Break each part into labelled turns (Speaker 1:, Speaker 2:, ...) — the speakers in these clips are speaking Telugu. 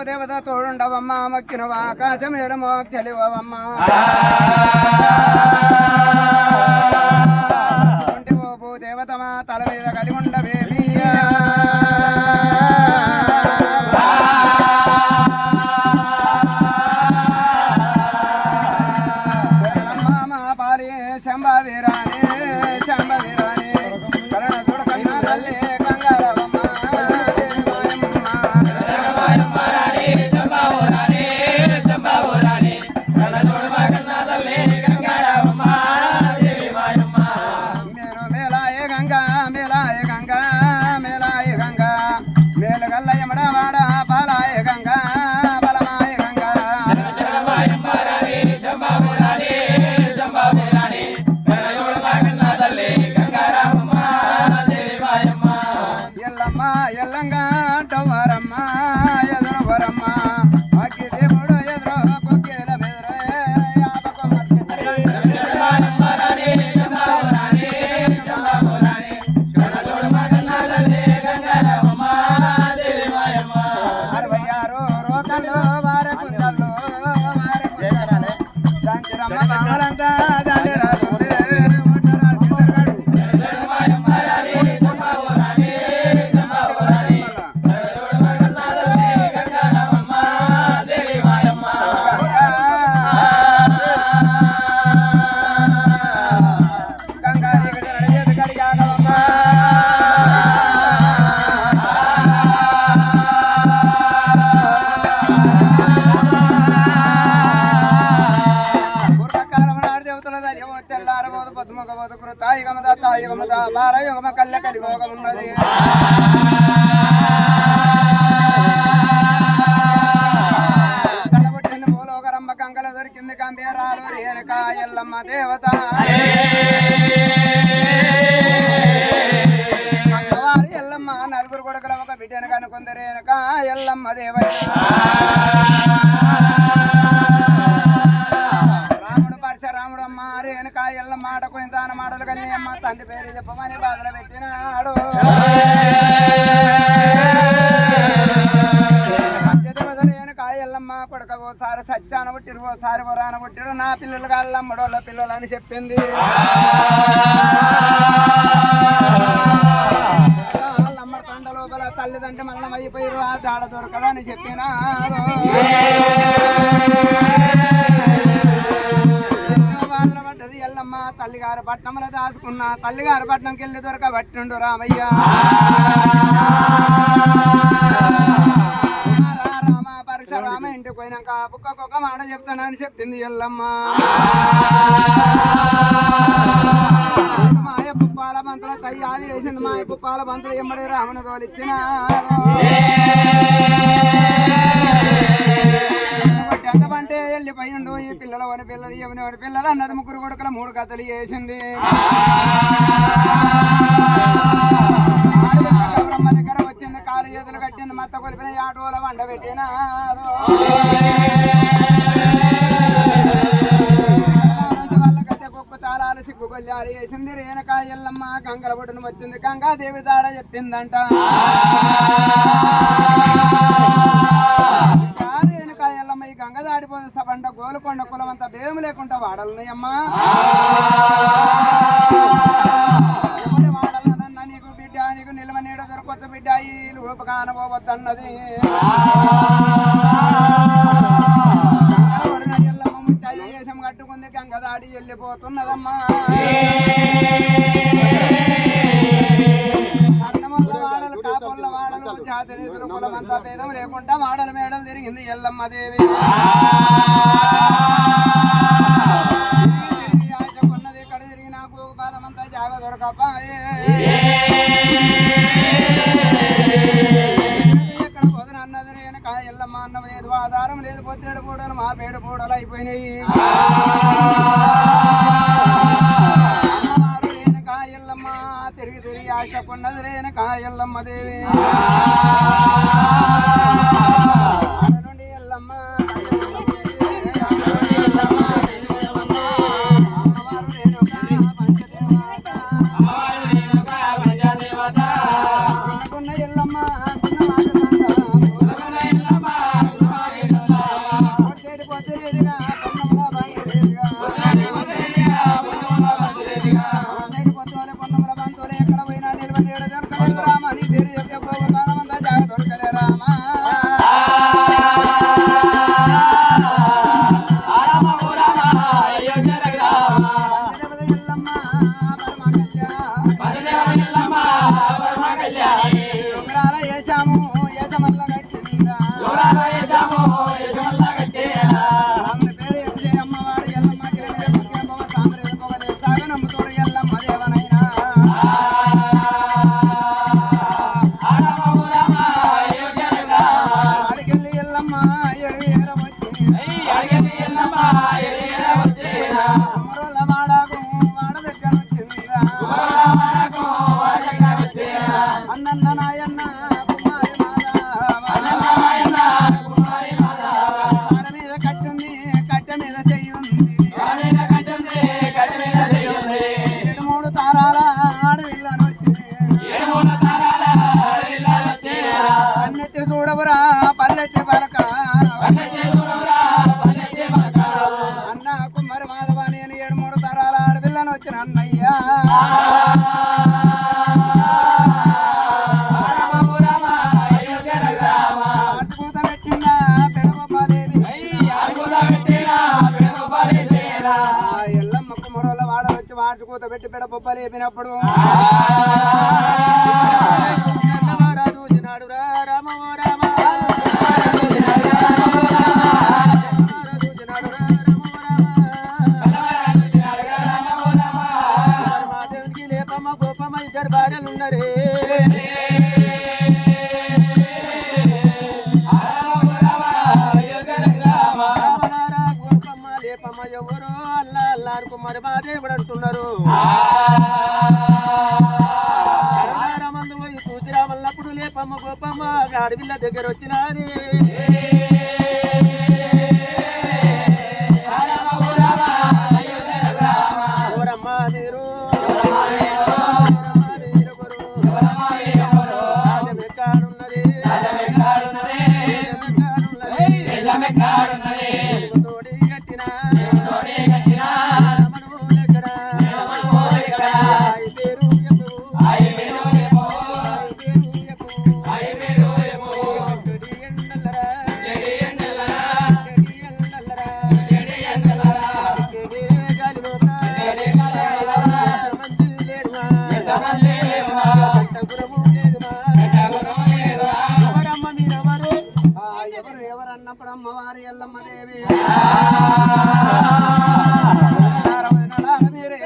Speaker 1: దేవత తోడుండవమ్మ మొక్కినవ ఆకాశమేర మోక్షలివమ్మ భూ దేవతమ తల మీద కలిగి ఉండవేమియా పాలి శంభవీరాణి శంభవీరాణి కరుణ చూడ కన్నా తల్లి కంగారవమ్మ నేను మేలాయ గంగా మేలాయ గంగా మేలాయ గంగా మేలగల్ల యమడవాడ బాలాయ గంగా బలమాయ గంగా ఎల్లమ్మ ఎల్లంగా అంటవారమ్మ ఎదురువరమ్మ అగ్గి దేవుడు ఎదురు కొక్కేల అరవయ్యారు రోకల్లో వారకుందల్లో శాంతిరమ్మ బామలంతా దండరాజు బాలయుగమ కళ్ళ కలిగోగమున్నది కడబుట్టిన భూలోకరమ్మ కంకల దొరికింది కంబేరాలు రేణుక ఎల్లమ్మ దేవత అమ్మవారి ఎల్లమ్మ నలుగురు కొడుకుల ఒక బిడ్డను కనుకుంది రేణుక ఎల్లమ్మ దేవత రాముడు అమ్మ రేణుక ఎల్లమ్మ ఆటకు ఇంత మాటలు కానీ అమ్మ తండ్రి పేరు చెప్పమని బాధలు పెట్టినాడు రేణుక ఎల్లమ్మ కొడుక ఓసారి సత్యాన పుట్టిరు ఓసారి వరాన పుట్టిరు నా పిల్లలు కాళ్ళమ్మడోళ్ళ పిల్లలు అని చెప్పింది వాళ్ళమ్మ తండ లోపల తల్లిదండ్రి మరణం అయిపోయారు ఆ దాడ దొరకదని చెప్పినాడు ఎల్లమ్మ తల్లిగారు పట్నంలో దాచుకున్న తల్లిగారు పట్నంకి వెళ్ళి దొరకబట్టిండు రామయ్య రామ పరశురామ ఇంటికి పోయినాక ఒక్కొక్క మాట చెప్తానని చెప్పింది ఎల్లమ్మ మాయ పుప్పాల బంతుల తయ్యాది వేసింది మాయ పుప్పాల బంతులు ఎమ్మడి రాముని తోలిచ్చిన అంటే వెళ్ళిపోయిండు ఈ పిల్లల వని పిల్లలు ఎవని వని పిల్లలు అన్నది ముగ్గురు కొడుకుల 3 కథలు వేసింది బ్రహ్మ దగ్గర వచ్చింది కాలు చేతులు కట్టింది మత్త కొలిపిన ఆటోల వండ పెట్టిన వాళ్ళ కట్టె కుక్క తాళాలు సిగ్గు కొల్లాలు వేసింది రేణుక ఎల్లమ్మ గంగల బొట్టును వచ్చింది గంగాదేవి దాడ చెప్పిందంట ఈ గంగ దాడిపోతే సబండ గోలుకొండ కులమంతా భేదం లేకుండా వాడలున్నాయమ్మా ఎవరి వాడాలన్నా నీకు బిడ్డ నీకు నిల్వ నీడ దొరకొచ్చు బిడ్డ ఈ రూపకానబోవద్దన్నది గంగ ఎల్లమ్మ ముత్తాయి వేషం కట్టుకుంది గంగ దాడి వెళ్ళిపోతున్నదమ్మా వాడలు కాపుల్ల వాడలు జాతి రీతులు కులమంతా భేదం లేకుండా వాడల మేడలు తిరిగింది ఎల్లమ్మ దేవి తిరిగి ఆశకున్నది ఇక్కడ తిరిగి నాకు బాలమంతా జావ దొరకపాయే ఎక్కడ పోదును అన్నది రేణుక ఎల్లమ్మ అన్న లేదు ఆధారం లేదు పొద్దుడు పూడలు మా పేడు పూడలు అయిపోయినాయి తిరిగి తిరిగి ఆశకున్నది రేణుక ఎల్లమ్మ దేవి నుండి ఎల్లమ్మ ఎల్లమ్మ రాముని పేరు ఎప్పుడు అమ్మవాడు ఎల్లమ్మ గిరి మీద బొమ్మ సాంబ్రేలు పొగలే సాగనమ్ముతోడు ఎల్లమ్మ దేవనైనా అడిగెళ్ళి ఎల్లమ్మ ఎడవేర వచ్చి కుమరుల వాడకు వాడ దగ్గర వచ్చిందిరా అన్నన్న నాయన్న కుమారి మాల మీద కట్టుంది కట్టె మీద చెయ్యుంది 7 తారాల ఆడవిల్లను వచ్చింది అన్నెత్తి చూడవురా పల్లెత్తి పలక అన్న కుమ్మరి మాధవ నేను 7 తరాల ఆడపిల్లను వచ్చిన అన్నయ్యా అడుగుత పెట్టిందా పెడబొబ్బలేవి ఎల్లమ్మ కుమ్మరోళ్ళ వాడలొచ్చి వాడుకూత పెట్టి పెడబొబ్బలేపినప్పుడు చూసినాడు రామ ఓ రామ మాదేవునికి లేపమ్మ గోపమ్మ ఇద్దరు భార్యలు ఉన్నరే గోపమ్మ లేపమ్మ ఎవరో అల్లా అల్లారు కుమారి మాదేవుడు అంటున్నారు మందు పోయి చూసిరామన్నప్పుడు లేపమ్మ గోపమ్మ ఆడపిల్ల దగ్గర వచ్చినది ఓరమ్మ మీరు తోడి కట్టిన ఎవరన్నప్పుడు అమ్మవారి ఎల్లమ్మ దేవి మీరే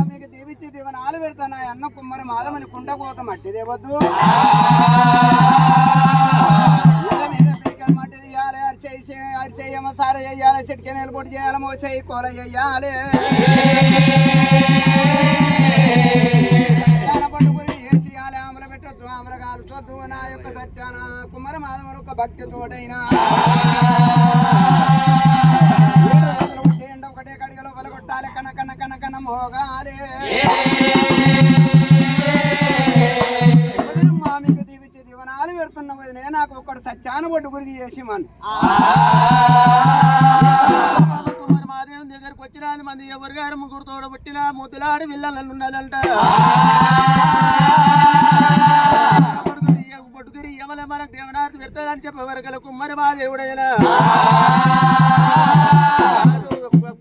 Speaker 1: మీకు దీవిచ్చి దీవనాలు పెడతాను అన్న కుమ్మరి మాధవని కుండపోత మట్టి దేవద్దు అరిచేయమ సార చెయ్యాలి చిటికే నిలబొట్టు చేయాలి మోచేయి కూర చెయ్యాలి పట్టుకుని ఏం చేయాలి ఆమెల పెట్టొద్దు ఆమెల కాల్చొద్దు నా యొక్క సత్యాన కుమ్మరి మాధవుని ఒక భక్తి తోడైనా ఒకటే కడిగలో పలగొట్టాలి కన కన కన కన మోగాలి మీకు దీవించి దీవనాలు పెడుతున్న వదిలే నాకు ఒకటి సత్యాను పట్టు గురికి చేసి మని కుమార్ మాదేవం దగ్గరకు వచ్చిన మంది ఎవరు గారు ముగ్గురు తోడబుట్టిన ముద్దులాడి విల్లలు ఉన్నదంట పట్టుకురి ఎవల మనకు దేవనార్థి పెడతాడని చెప్పి ఎవరికల కుమ్మరి మాదేవుడైనా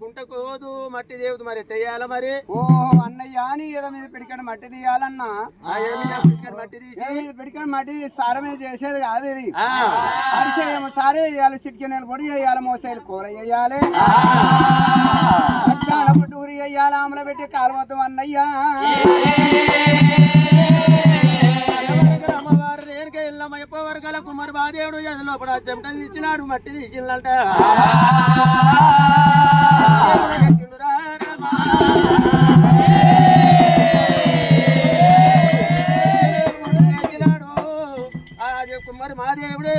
Speaker 1: గుంటకోదు మట్టి దేవుడు మరి ఎట్టేయాల మరి ఓ అన్నయ్య అని ఏదో మీద పిడికడ మట్టి తీయాలన్నా మట్టి తీసి పిడికడ మట్టి సారమే చేసేది కాదు ఇది అరిచేయము సారే వేయాలి చిటికి పొడి చేయాలి మోసేలు కూర వేయాలి పట్టూరి వేయాలి ఆమెల పెట్టి కాలుమతం అన్నయ్య అమ్మవారు రేణుక ఇల్లమ్మ ఎప్పవరకల కుమార్ బాదేవుడు లోపల చెమట ఇచ్చినాడు మట్టి తీసిందంట కుమార్ మాదేవుడే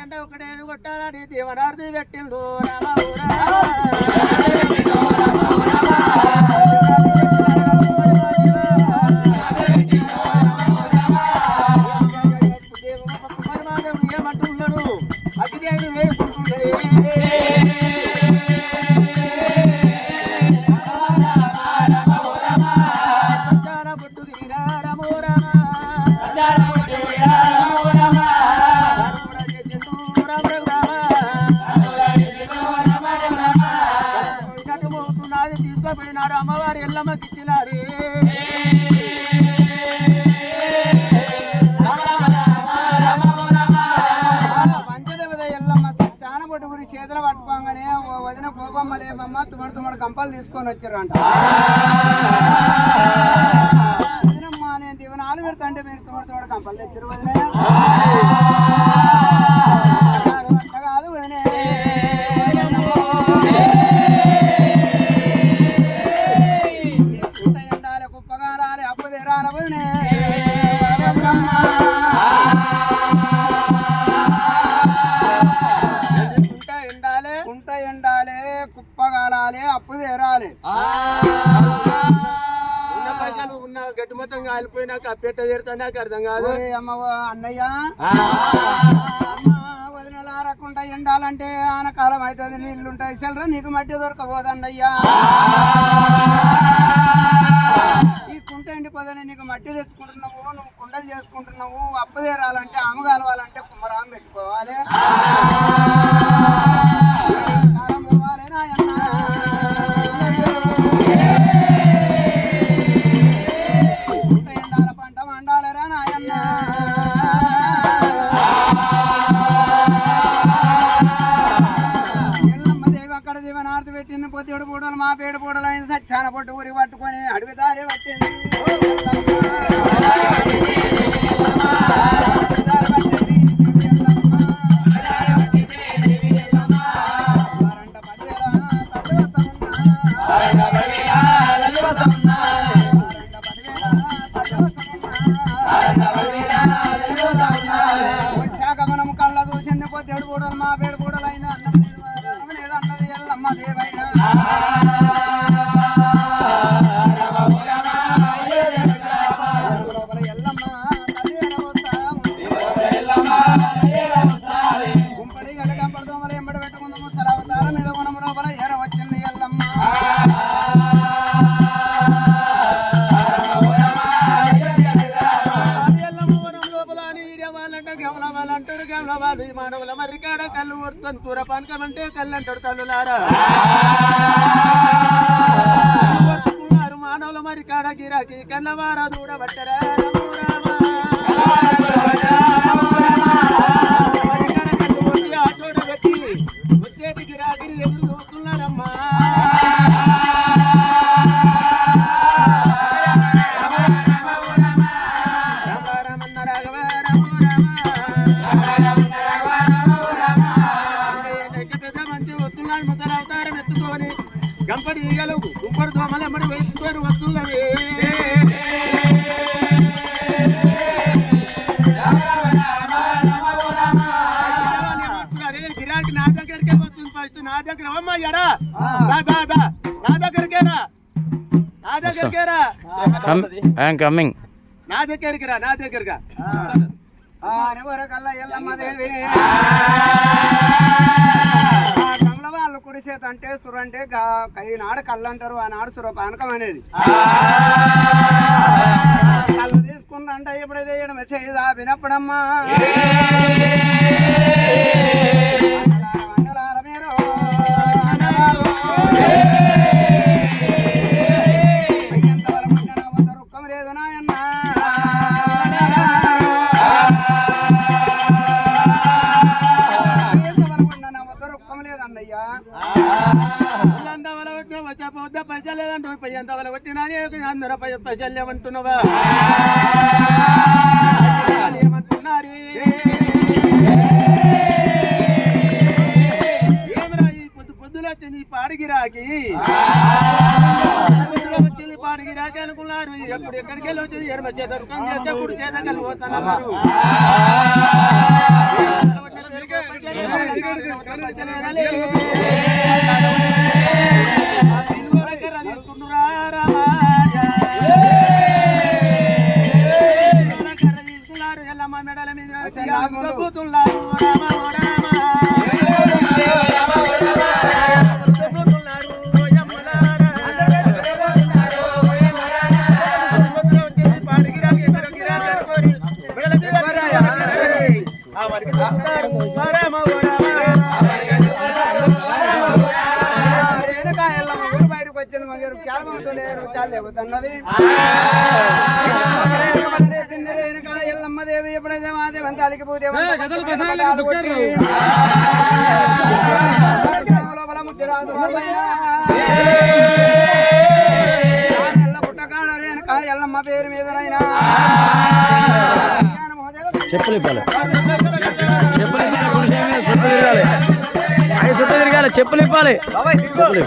Speaker 1: ఎండ ఒకటేను కొట్టాలని దేవనార్థి పెట్టిండు రామ తీసుకొని వచ్చారంట. వదినమ్మా నేను దివనాలు పెడతాంటే మీరు తోడ కంపలు తెచ్చారు వదిలే కాదు వదిలే. నీ పూట ఎండాలి కుప్పగా రాలి అప్పు తీరాల వదిలే. కుంట ఎండాలి కుప్పగాలాలి అప్పు తీరాలి.
Speaker 2: ఉన్న పైసలు ఉన్న గట్టి మొత్తం కాలిపోయినాక అప్పెట్ట తీరుతా నాకు అర్థం కాదు.
Speaker 1: అమ్మ అన్నయ్య వదినలారకుండా ఎండాలంటే ఆనకాలం అవుతుంది, నీళ్లుంటాయి చల్లరా నీకు మట్టి దొరకపోదండయ్యా. ఈ కుంట ఎండిపోదని నీకు మట్టి తెచ్చుకుంటున్నావు, నువ్వు కుండలు చేసుకుంటున్నావు. అప్పు తీరాలంటే అమ్మ కలవాలంటే కుమ్మరాం పెట్టుకోవాలి. కాలం పోవాలి నాయన్న. కుంట ఎండాల పంట మండాలరా నాయన్న. అక్కడ జీవనార్థి పెట్టింది పొద్దుడు పూడలు మా పేడు పూడలు అయింది. సచ్చాన పొట్టు ఊరి పట్టుకొని అడవి దారి పట్టింది. వచ్చాక మనం కళ్ళ చూసింది పొద్దుడు పూడలు మా పేడు పూడలు అయింది. లేదన్నది ఎల్లమ్మ దేవైనా. గుంపడి గలగంపడి దోమలు ఎంబడి పెట్టుకుంది ముసల అవతార మీద గుణము లోపల ఏర వచ్చింది ఎల్లమ్మ. అంటారు గమల వాళ్ళు ఈ మానవుల మర్రికాడ కళ్ళు ఊరుకొని కూర పానకం అంటే కళ్ళు అంటాడు తల్లులారా. మానవుల మర్రికాడ గిరాకి కన్నవారా దూడబట్టరా. ఆటోడ పెట్టి వచ్చేటి గిరాకిని ఎదురు చూస్తున్నారమ్మా. గంపడి ఈగలు దుప్పటి దోమలు ఎమ్మడి వేసుకొని వస్తున్నది. గిరాకి నా దగ్గరికే వస్తుంది. ఫస్ట్ నా దగ్గర అమ్మయ్యారా నా దగ్గరికేరా నా దగ్గరికేరా
Speaker 3: కమింగ్
Speaker 2: నా దగ్గరికి రా నా దగ్గరగా
Speaker 1: కల్లా ఎల్లమ్మ దేవి. వాళ్ళు కుడి చేత అంటే సుర అంటే ఈనాడు కళ్ళు అంటారు, ఆనాడు సుర పానకం అనేది. కళ్ళు తీసుకుంటే ఎప్పుడైతే ఎడమ చేయి దాపినప్పుడమ్మా మండలాల మీరు ఎంత వరకు రుక్కం లేదు నాయన్న. వచ్చా పైసలు లేదంటే ఎంత వల్ల కొట్టినా అందరూ పైసలు లేవంటున్నావా ఏమంటున్నారు? ఏమిరా ఈ పొద్దులో వచ్చింది పాడిగిరాకి వచ్చింది పాడిగిరాకి అనుకున్నారు. ఎప్పుడు ఎక్కడికి వెళ్ళి వచ్చింది ఎడమ చేత రుకం చేస్తే కుడి చేత కలిసి పోతున్నారు. తీసుకున్నారు ఎల్లమ్మ మెడల మీద కూతున్నారు. బయటకు వచ్చింది మగరు చాలా మంది లేరు చాలా లేవుతున్నది. ఎల్లమ్మ దేవి ఎప్పుడైతే మాదేవంత అలిగిపోతే లోపల ముద్దు రాదు అమ్మ పేరు మీదనైనా
Speaker 3: చెప్పులు ఇవ్వాలి చెప్పులు ఇవ్వాలి చుట్టూ తిరగాలి చెప్పులు ఇవ్వాలి చెప్పులు